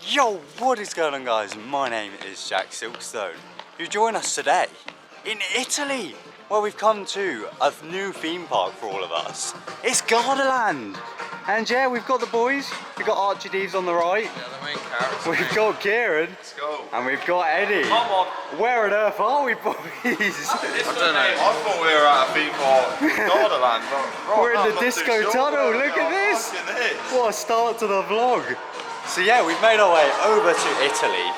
Yo, what is going on, guys? My name is TheJackSilkstone. You join us today in Italy, where we've come to a new theme park for all of us. It's Gardaland. And yeah, we've got the boys. We've got Archie Deves on the right. Yeah, the main characters. We've got Kieran. Let's go. And we've got Eddie. Come on. Where on earth are we, boys? I don't know. I thought we were at a theme park in Gardaland. We're in the disco tunnel. Look at this. What a start to the vlog. So yeah, we've made our way over to Italy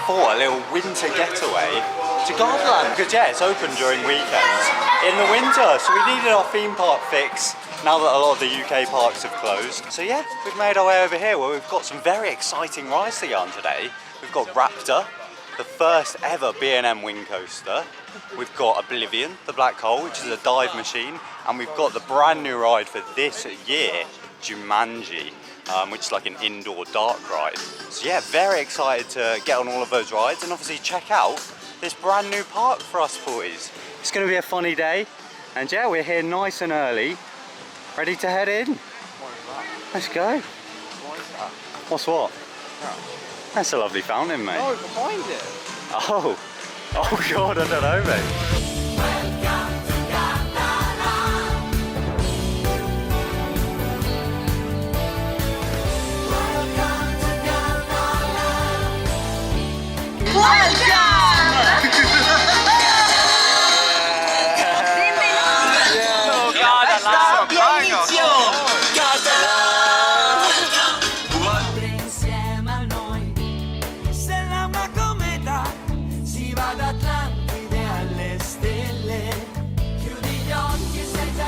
for a little winter getaway to Gardaland. Because yeah, it's open during weekends in the winter. So we needed our theme park fix now that a lot of the UK parks have closed. So yeah, we've made our way over here where we've got some very exciting rides to go on today. We've got Raptor, the first ever B&M wing coaster. We've got Oblivion, the black hole, which is a dive machine. And we've got the brand new ride for this year, Jumanji, which is like an indoor dark ride. So yeah, very excited to get on all of those rides and obviously check out this brand new park for us boys. It's going to be a funny day. And yeah, we're here nice and early, ready to head in. Let's go. What is that? What's what? That's a lovely fountain, mate. No, behind it. Oh. Oh God, I don't know, mate.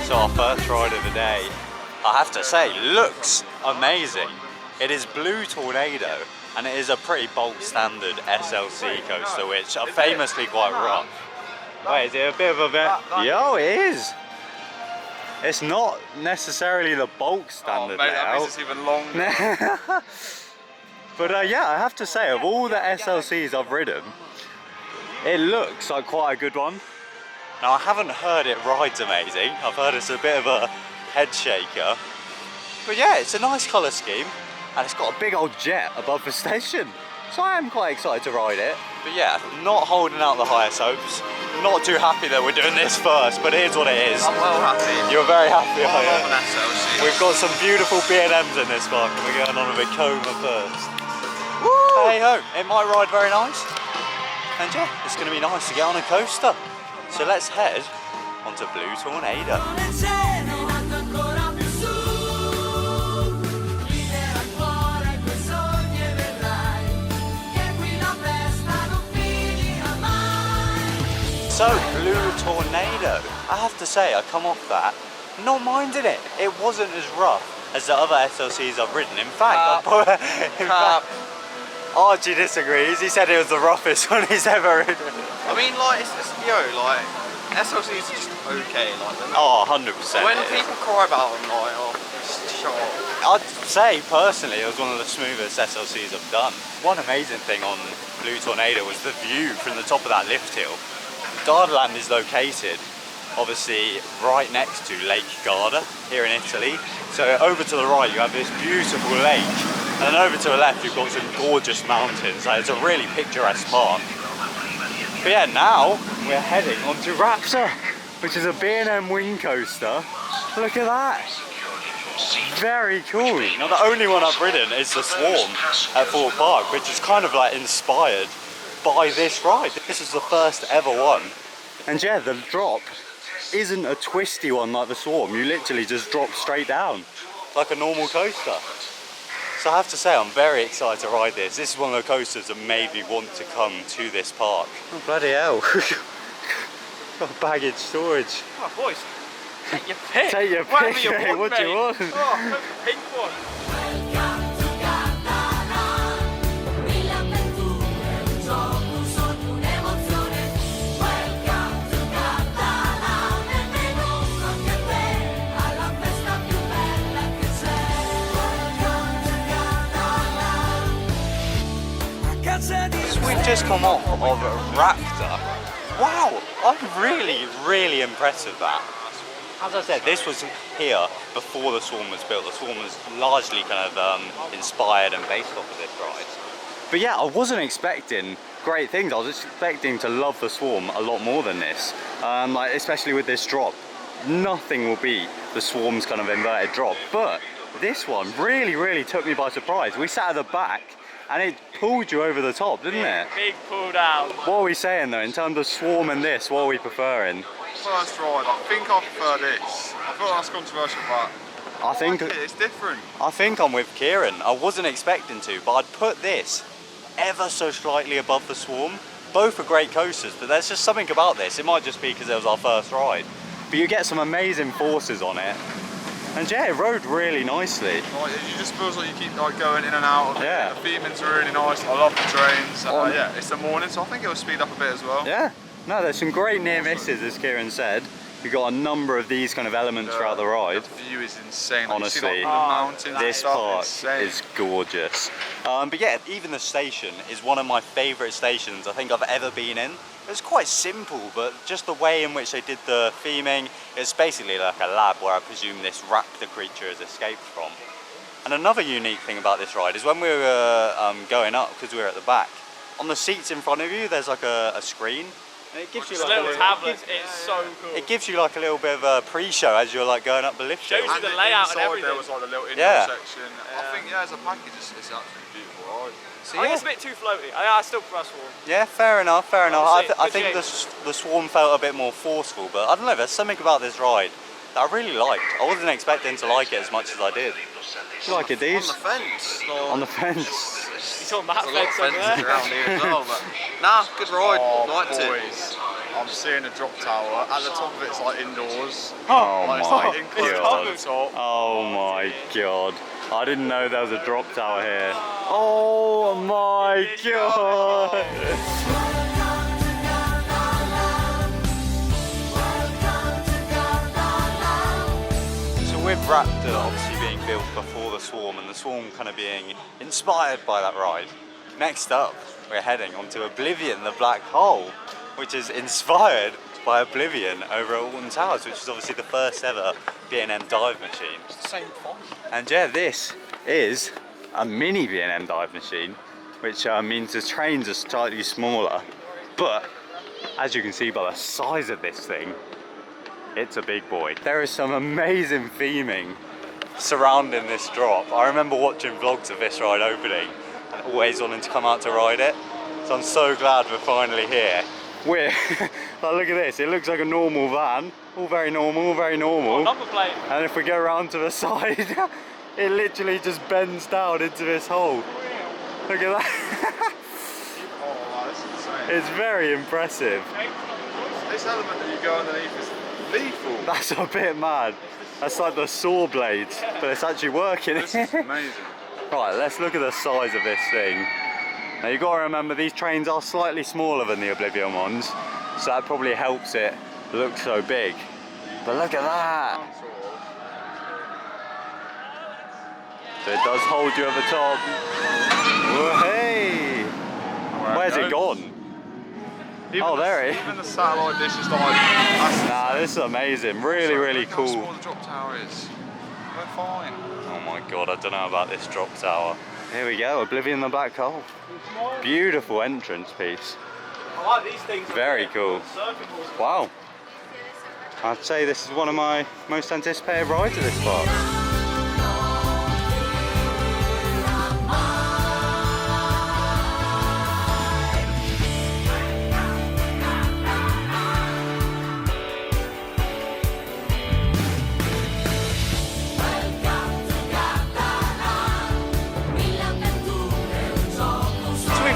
So our first ride of the day, I have to say, looks amazing. It is Blue Tornado, and it is a pretty bulk standard SLC coaster, which are famously quite rough. Wait, is it a bit of a bit? Yo, it is. It's not necessarily the bulk standard mate, that layout. makes it even longer. But yeah, I have to say, of all the SLCs I've ridden, it looks like quite a good one. Now I haven't heard it rides amazing. I've heard it's a bit of a head shaker. But yeah, it's a nice colour scheme, and it's got a big old jet above the station. So I am quite excited to ride it. But yeah, not holding out the highest hopes. Not too happy that we're doing this first, but it is what it is. I'm well happy. You're very happy, I are you? love an SLC. We've got some beautiful B&Ms in this park, and we're going on with a coma first. Woo! Hey ho, it might ride very nice. And yeah, it's going to be nice to get on a coaster. So let's head onto Blue Tornado. So, Blue Tornado. I have to say, I come off that, not minding it. It wasn't as rough as the other SLCs I've ridden. In fact, Archie disagrees. He said it was the roughest one he's ever ridden. I mean, like, it's like, SLCs are just okay, like, they're not. Oh, 100%. When people cry about them, like, oh, just shut up. I'd say, personally, it was one of the smoothest SLCs I've done. One amazing thing on Blue Tornado was the view from the top of that lift hill. Gardaland is located, obviously, right next to Lake Garda, here in Italy. So over to the right, you have this beautiful lake. And then over to the left, you've got some gorgeous mountains. Like, it's a really picturesque park. But yeah, now we're heading onto Raptor, which is a B&M wing coaster. Look at that. Very cool. Now the only one I've ridden is the Swarm at Thorpe Park, which is kind of like inspired by this ride. This is the first ever one. And yeah, the drop isn't a twisty one like the Swarm. You literally just drop straight down like a normal coaster. So I have to say, I'm very excited to ride this. This is one of the coasters that made me want to come to this park. Oh, bloody hell. Got baggage storage. Oh, boys, take your pick. Take your pick, mate. What do you want? Oh, pick one. We've just come off of Raptor. Wow, I'm really impressed with that. As I said, this was here before the Swarm was built. The Swarm was largely kind of inspired and based off of this ride. But yeah, I wasn't expecting great things. I was expecting to love the Swarm a lot more than this. Like especially with this drop. Nothing will beat the Swarm's kind of inverted drop. But this one really took me by surprise. We sat at the back and it pulled you over the top, didn't it? Big pull down. What are we saying though, in terms of Swarm and this, what are we preferring? First ride, I think I prefer this. I thought that's controversial, but I think like it's different. I think I'm with Kieran. I wasn't expecting to, but I'd put this ever so slightly above the Swarm. Both are great coasters, but there's just something about this. It might just be because it was our first ride. But you get some amazing forces on it. And yeah, it rode really nicely. Like, it just feels like you keep like going in and out of Yeah. it. The themings are really nice. I love the trains. Yeah, it's the morning, so I think it'll speed up a bit as well. Yeah. No, there's some great near misses, as Kieran said. We've got a number of these kind of elements throughout the ride. The view is insane. Like, Honestly, you see, like, the mountains and this stuff, park insane. is gorgeous. But yeah, even the station is one of my favourite stations I think I've ever been in. It was quite simple, but just the way in which they did the theming, it's basically like a lab where I presume this raptor creature has escaped from. And another unique thing about this ride is when we were going up, because we were at the back, on the seats in front of you, there's like a screen. And it gives you like little tablets, it's so cool. It gives you like a little bit of a pre-show as you're like going up the lift hill. Shows you the And layout and inside everything. there was like a little indoor Yeah. section. I think yeah, as a package, it's absolutely beautiful ride. So I think yeah. it's a bit too floaty. I still prefer Swarm. Yeah, fair enough, fair enough. I Obviously, think good the Swarm felt a bit more forceful, but I don't know, there's something about this ride that I really liked. I wasn't expecting to like it as much as I did. You like it, Dees? On the fence. Like, On the fence. You talking about there's a lot of fence over fences there? around here as well, but nah, good ride. Liked it. Boys, I'm seeing a drop tower. At the top of it's like indoors. Oh Like, it's my like enclosed god. at the top. Oh my god. I didn't know there was a drop tower here. Oh my god. So with Raptor obviously being built before the Swarm and the Swarm kind of being inspired by that ride, next up we're heading onto Oblivion, the black hole, which is inspired by Oblivion over at Alton Towers, which is obviously the first ever B&M dive machine. It's the same font. And yeah, this is a mini B&M dive machine, which means the trains are slightly smaller. But as you can see by the size of this thing, it's a big boy. There is some amazing theming surrounding this drop. I remember watching vlogs of this ride opening and always wanting to come out to ride it. So I'm so glad we're finally here. We're, oh, look at this, it looks like a normal van. All very normal, very normal. Number plate. And if we go around to the side, it literally just bends down into this hole. Look at that. Oh, this is insane. It's very impressive. This element that you go underneath is lethal. That's a bit mad. That's like the saw blades, but it's actually working. This is amazing. Right, let's look at the size of this thing. Now you've got to remember these trains are slightly smaller than the Oblivion ones, so that probably helps it look so big. But look at that! So it does hold you at the top. Whoa, hey! Where's it gone? Even there it is. Even the satellite dish is like, that's Nah, this is amazing. Really, really Look how cool. small the drop tower is. We're fine. Oh my god, I don't know about this drop tower. Here we go, Oblivion the black hole. Beautiful entrance piece. I like these things. Very cool. Circles. Wow. I'd say this is one of my most anticipated rides at this park.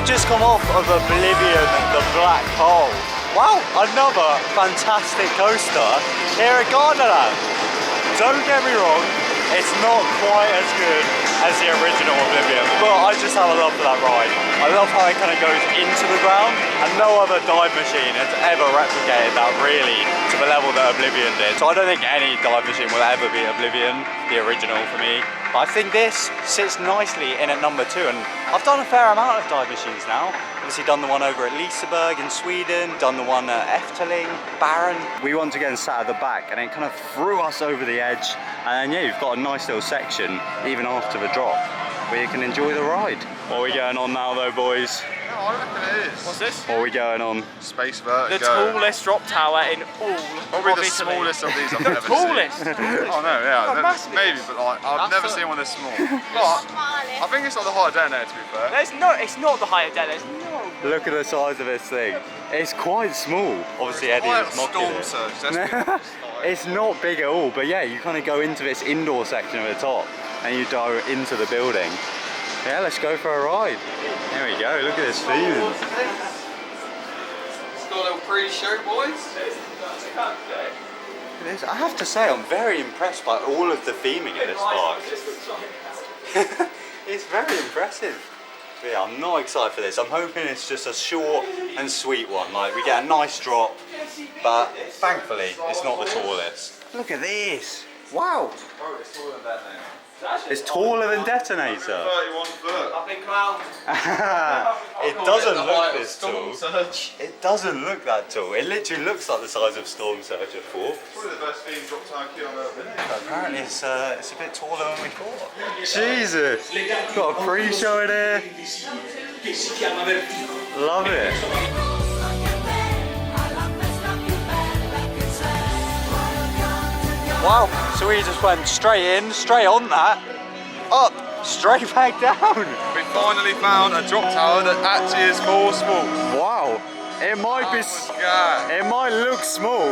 Just come off of Oblivion, the black hole. Wow, another fantastic coaster here at Gardaland. Don't get me wrong, it's not quite as good as the original Oblivion, but I just have a love for that ride. I love how it kind of goes into the ground, and no other dive machine has ever replicated that really to the level that Oblivion did. So I don't think any dive machine will ever beat Oblivion, the original for me. But I think this sits nicely in at number 2, and I've done a fair amount of dive machines now. Obviously done the one over at Liseberg in Sweden, done the one at Efteling, Baron. We once again sat at the back and it kind of threw us over the edge. And yeah, you've got a nice little section, even after the drop, where you can enjoy the ride. What are we going on now though, boys? No, I reckon it is. What's this? What are we going on? Space Vertigo. The tallest drop tower in all Probably of the Italy. smallest of these I've The ever tallest? seen. Oh no, yeah, massive. maybe, but like I've never seen one this small. But I think it's not the height detonator, to be fair. It's not the height of death. There's no. Look at the size of this thing. It's quite small. Obviously Eddie Quite is a mocking storm it. surge. That's It's not big at all, but yeah, you kind of go into this indoor section at the top and you go into the building. Yeah, let's go for a ride. There we go, look at this feeling. It's got a little pre-show, boys. Look at this. I have to say, I'm very impressed by all of the theming at this park. It's very impressive. But yeah, I'm not excited for this. I'm hoping it's just a short and sweet one. Like, we get a nice drop, but thankfully, it's not the tallest. Look at this. Wow. Oh, it's taller than that now. It's taller than Detonator. 31 foot. I've been clowned. It doesn't look this tall. Surge. It doesn't look that tall. It literally looks like the size of Storm Surge at Thorpe. Probably the best themed drop tower queue I've ever been in. Apparently it's a bit taller than we thought. Jesus! Got a pre-show in here. Love it. Wow, so we just went straight in, straight on that, up, straight back down. We finally found a drop tower that actually is forceful. Wow, it might be, God. it might look small,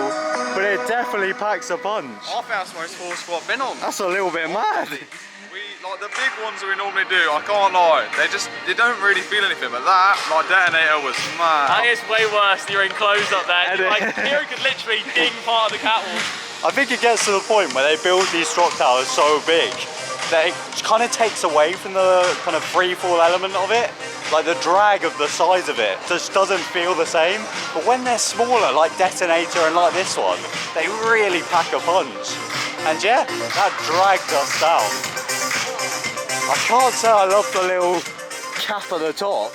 but it definitely packs a punch. I think that's the most forceful I've been on. That's a little bit mad. Like the big ones that we normally do, I can't lie, they don't really feel anything, but that, like Detonator was mad. I think it's way worse. You're enclosed up there. Like, here could literally ding part of the catwalk. I think it gets to the point where they build these drop towers so big that it kind of takes away from the kind of free fall element of it. Like the drag of the size of it just doesn't feel the same. But when they're smaller, like Detonator and like this one, they really pack a punch. And yeah, that dragged us down. I can't say I love the little cap at the top.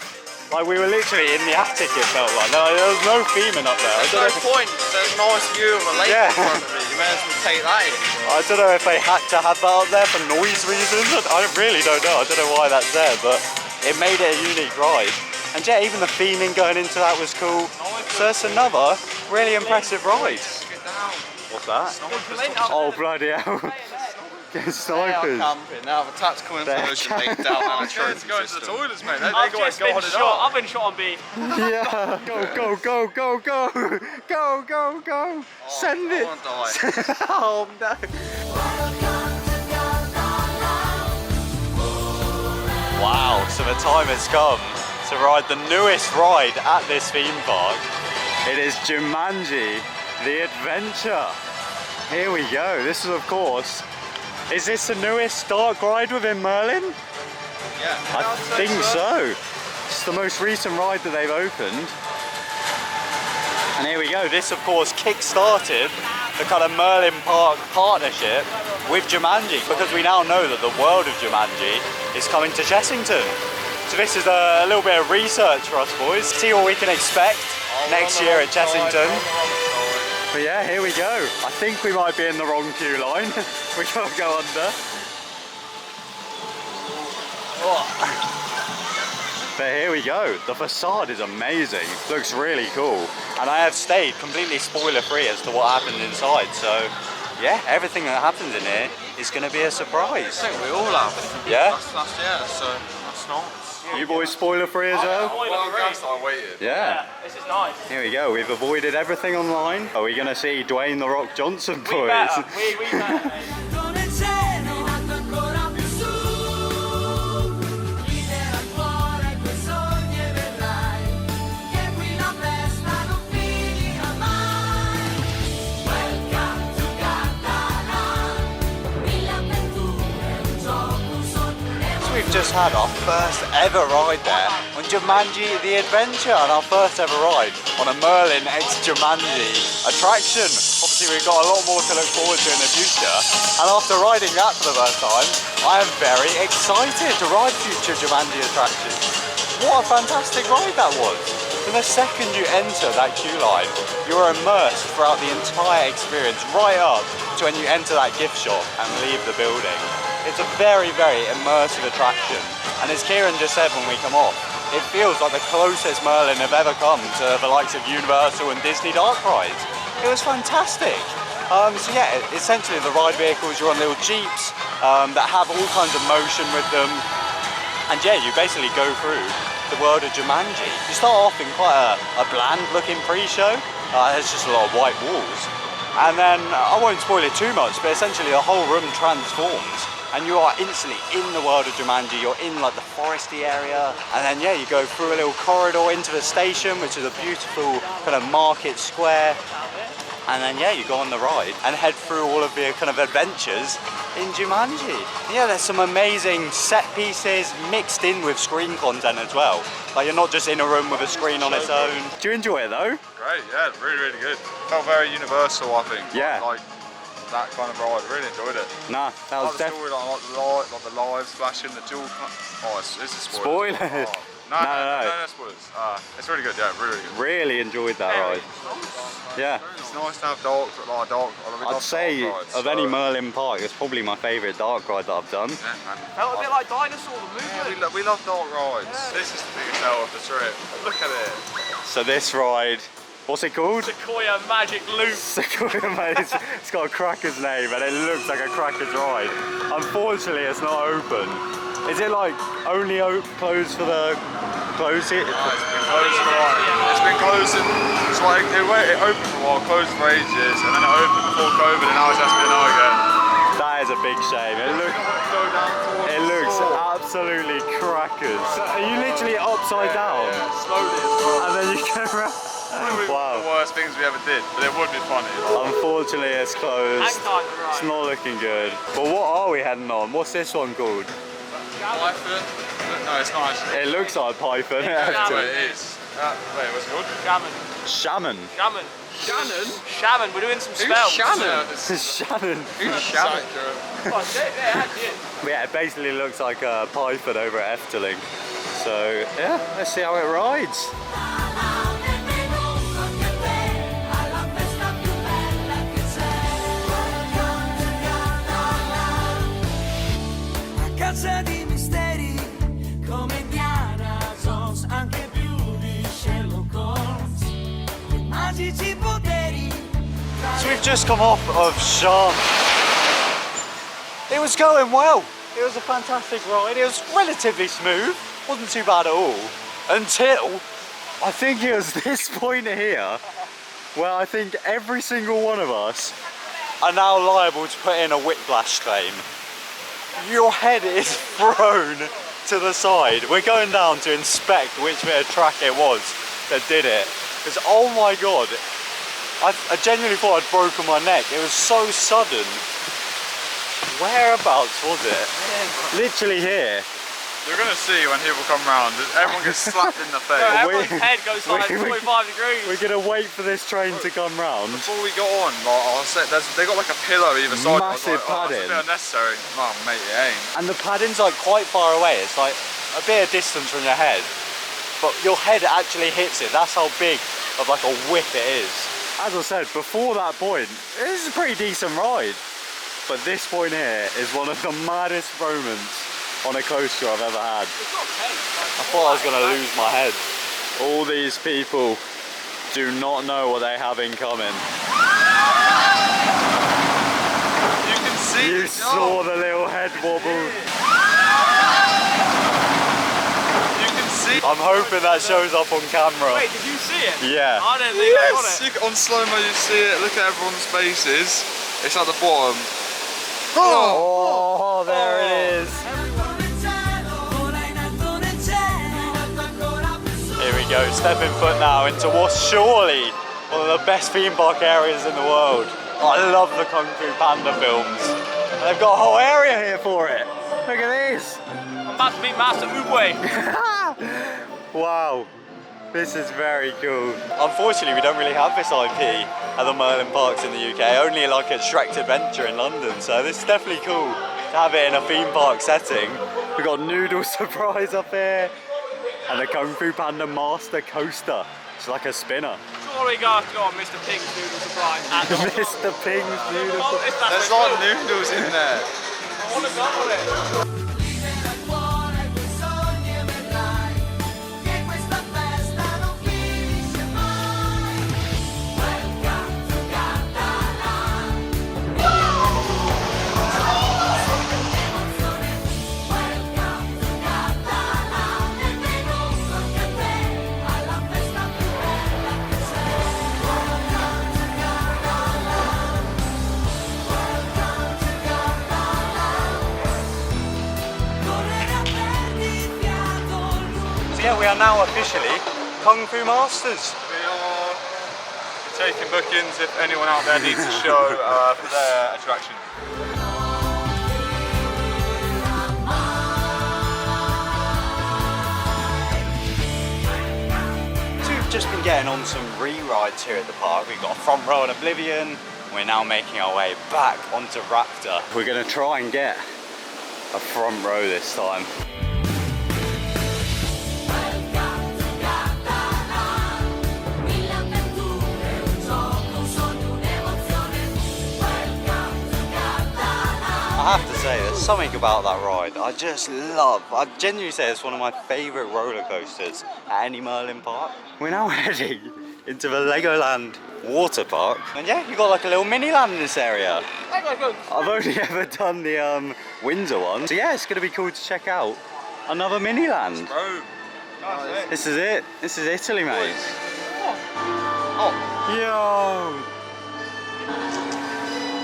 Like we were literally in the attic, it felt like. There was no theming up there. There's no point. There's a nice view of a lake Yeah. in front of it. You may as well take that in. I don't know if they had to have that up there for noise reasons. I really don't know. I don't know why that's there, but it made it a unique ride. And yeah, even the theming going into that was cool. So it's another really impressive ride. Get down. What's that? Oh bloody hell. Get snipers. They are camping. They have a tactical information laid down on a trophy To go into the system. toilets, mate. They I've got just been guarded shot. up. I've been shot on beef. Yeah. Go, go, go, go, go. Go, go, go. Send I it. wanna die. Oh no. Wow, so the time has come to ride the newest ride at this theme park. It is Jumanji, the adventure. Here we go. This is, of course, is this the newest dark ride within Merlin? Yeah. I think so. It's the most recent ride that they've opened. And here we go. This, of course, kick-started the kind of Merlin Park partnership with Jumanji, because we now know that the world of Jumanji is coming to Chessington. So this is a little bit of research for us boys. See what we can expect next year at Chessington. But yeah, here we go. I think we might be in the wrong queue line. We gotta go under. But here we go. The facade is amazing. Looks really cool. And I have stayed completely spoiler free as to what happened inside. So yeah, everything that happens in here is gonna be a surprise. I think we all have. Yeah? So that's nice. You boys spoiler free as well? Well, the gas I waited. Yeah. This is nice. Here we go. We've avoided everything online. Are we gonna see Dwayne The Rock Johnson boys? We better. We better. just had our first ever ride there on Jumanji The Adventure, and our first ever ride on a Merlin x Jumanji attraction. Obviously we've got a lot more to look forward to in the future, and after riding that for the first time, I am very excited to ride future Jumanji attractions. What a fantastic ride that was! And the second you enter that queue line, you're immersed throughout the entire experience, right up to when you enter that gift shop and leave the building. It's a very, very immersive attraction. And as Kieran just said when we come off, it feels like the closest Merlin have ever come to the likes of Universal and Disney dark rides. It was fantastic. So yeah, essentially the ride vehicles, you're on little jeeps that have all kinds of motion with them. And yeah, you basically go through the world of Jumanji. You start off in quite a bland looking pre-show. There's just a lot of white walls. And then, I won't spoil it too much, but essentially the whole room transforms and you are instantly in the world of Jumanji. You're in like the foresty area. And then yeah, you go through a little corridor into the station, which is a beautiful kind of market square. And then yeah, you go on the ride and head through all of the kind of adventures in Jumanji. Yeah, there's some amazing set pieces mixed in with screen content as well. Like you're not just in a room with a screen on its own. Do you enjoy it though? Great, yeah, really, really good. Felt very universal, I think. Yeah. Like that kind of ride, really enjoyed it. Nah, that was definitely... Like the live flashing, the dual... Oh, it's a spoiler. Spoiler? Oh. No spoilers. It's really good, yeah, really good. Really enjoyed that ride. Yeah. It's nice to have dark. I'd say rides, of any Merlin park, it's probably my favourite dark ride that I've done. Yeah, man. Felt a bit like Dinosaur, the movie. Yeah, we love dark rides. Yeah. This is the biggest out of the trip. Look at it. So this ride, what's it called? Sequoia Magic Loop. Sequoia Magic. It's got a cracker's name and it looks like a cracker's ride. Unfortunately, it's not open. Is it like only closed for the close it? No, it's been closed for a while. It's been closed. It's like it opened for a while, closed for ages, and then it opened before COVID, and now it's just been out again. That is a big shame. It looks absolutely crackers. Are you literally upside down? Yeah, slowly as well. And then you go around. Wow. The worst things we ever did, but it would be funny. Unfortunately, it's closed. It's not looking good. But what are we heading on? What's this one called? Python? No, it's not actually. It looks like Python. It is. Wait, what's it called? Shaman. Shaman. Shaman. Shannon? Shaman, we're doing some spells. Shannon? Shannon. Who's Shannon? Yeah, it basically looks like a Python over at Efteling. So yeah, let's see how it rides. Di misteri come Indiana Jones, anche più di Sherlock Holmes, magici poteri. So we've just come off of Shaman. It was going well. It was a fantastic ride. It was relatively smooth. Wasn't too bad at all. Until I think it was this point here where I think every single one of us are now liable to put in a whiplash claim. Your head is thrown to the side. We're going down to inspect which bit of track it was that did it. Because oh my god, I genuinely thought I'd broken my neck. It was so sudden. Whereabouts was it? Literally here. You're going to see when people come round, everyone gets slapped in the face. No, everyone's head goes like 45 degrees. We're going to wait for this train to come round. Before we got on, like I said, they got like a pillow either side. Massive padding. That's a bit unnecessary. No, mate, it ain't. And the padding's like quite far away. It's like a bit of distance from your head. But your head actually hits it. That's how big of like a whip it is. As I said, before that point, this is a pretty decent ride. But this point here is one of the maddest moments on a coaster I've ever had. I thought I was going to lose my head. All these people do not know what they have in common. You can see You saw the little head wobble. You can see. I'm hoping that shows up on camera. Wait, did you see it? Yeah. I don't think I got it. On slow-mo you see it, look at everyone's faces. It's at the bottom. Oh, there it is. Here we go, stepping foot now into what's surely one of the best theme park areas in the world. I love the Kung Fu Panda films. And they've got a whole area here for it. Look at this. I'm about to meet Master Uwe. Wow, this is very cool. Unfortunately, we don't really have this IP at the Merlin parks in the UK, only like at Shrek's Adventure in London, so this is definitely cool to have it in a theme park setting. We've got Noodle Surprise up here, and the Kung Fu Panda Master Coaster. It's like a spinner. Sure, we got to go on Mr. Pink's Noodle Surprise. Mr. Pink's Noodle Surprise. There's like noodles in there. I want to go on it. Yeah, we are now officially Kung Fu Masters. We are taking bookings if anyone out there needs a show for their attraction. So we've just been getting on some re-rides here at the park. We've got a front row on Oblivion. We're now making our way back onto Raptor. We're going to try and get a front row this time. I have to say, there's something about that ride I just love. I genuinely say it's one of my favourite roller coasters at any Merlin park. We're now heading into the Legoland water park. And yeah, you've got like a little mini land in this area. I've only ever done the Windsor one. So yeah, it's going to be cool to check out another mini land. This is it. This is Italy, mate. Oh. Yo!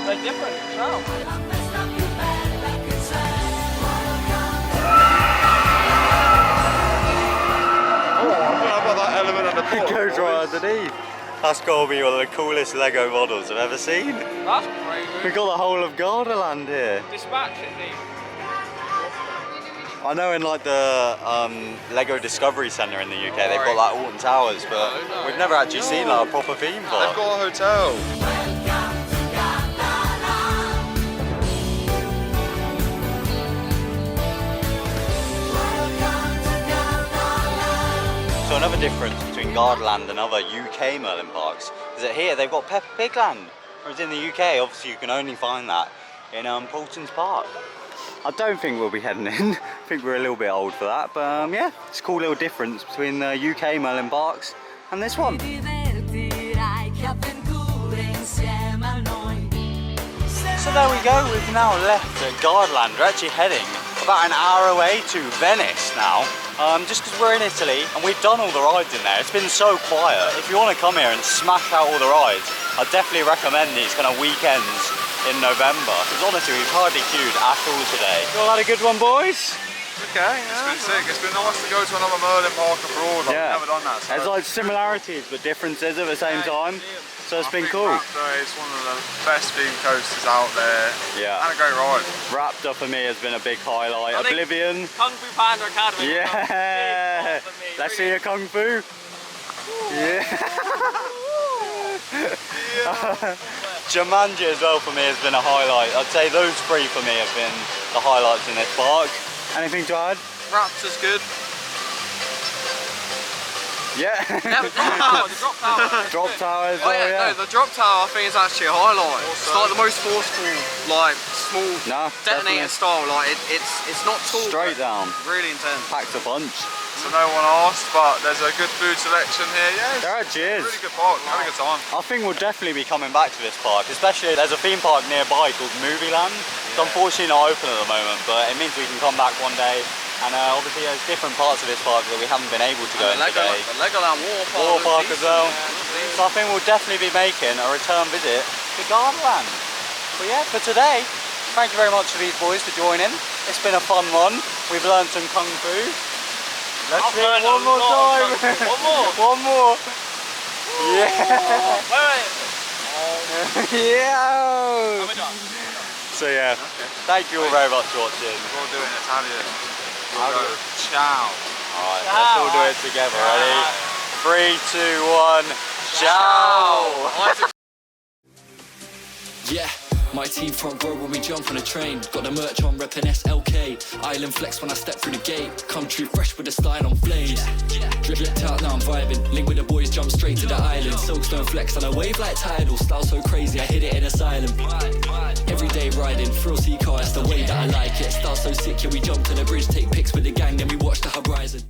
They're different. Wow. It goes right underneath. That's got to be one of the coolest Lego models I've ever seen. That's crazy. We've got the whole of Gardaland here. Dispatch it, Lee. I know in like the Lego Discovery Centre in the UK they've got like Alton Towers, but we've never actually seen like a proper theme park. They've got a hotel. So another difference between Gardaland and other UK Merlin parks is that here they've got Peppa Pig Land, whereas in the UK obviously you can only find that in Paulton's Park. I don't think we'll be heading in. I think we're a little bit old for that, but yeah, it's a cool little difference between the UK Merlin parks and this one. So there we go, we've now left Gardaland. We're actually heading about an hour away to Venice now, just because we're in Italy and we've done all the rides in there. It's been so quiet. If you want to come here and smash out all the rides, I definitely recommend these kind of weekends in November, because honestly we've hardly queued at all today. You all had a good one, boys? Okay, yeah. It's been sick. It's been nice to go to another Merlin park abroad. I've never done that. So. There's like similarities but differences at the same time. So it's been cool. Raptor is one of the best themed coasters out there. Yeah. And a great ride. Raptor for me has been a big highlight. Oblivion. Kung Fu Panda Academy. Yeah. Let's see your Kung Fu. Yeah. Jumanji as well for me has been a highlight. I'd say those three for me have been the highlights in this park. Anything to add? Raptor's good. Yeah. The drop tower. Drop tower as Oh well, yeah, no, the drop tower I think is actually a highlight. It's like the most forceful, like small detonator style. Like it's not tall. Straight down. Really intense. Packs a punch. So no one asked, but there's a good food selection here. Yeah, There actually is. really good park. Had a good time. I think we'll definitely be coming back to this park, especially there's a theme park nearby called Movie Land. It's unfortunately not open at the moment, but it means we can come back one day. And obviously there's different parts of this park that we haven't been able to go in today. The Legoland Water park as well. So I think we'll definitely be making a return visit to Gardaland. But yeah, for today, thank you very much to these boys for joining. It's been a fun one. We've learned some Kung Fu. Let's do it one more time. One more. One more. Yeah. Wait. Yeah. Are we done? So yeah, thank you all very much for watching. We'll do it in Italian. We'll go, ciao. Alright, let's all do it together. Ready? 3, 2, 1. Ciao! Yeah, my team front row when we jump on a train. Got the merch on, reppin' SLK. Island flex when I step through the gate. Come true fresh with the style on flames. Dripped out, now I'm vibing. Link with the boys, jump straight to the island. Silkstone flex on a wave like tidal. Style so crazy, I hit it in asylum. Everyday riding, thrill sea car, it's the way that I like it. Style so sick, yeah, we jump to the bridge, take pics with the gang, then we watch the horizon.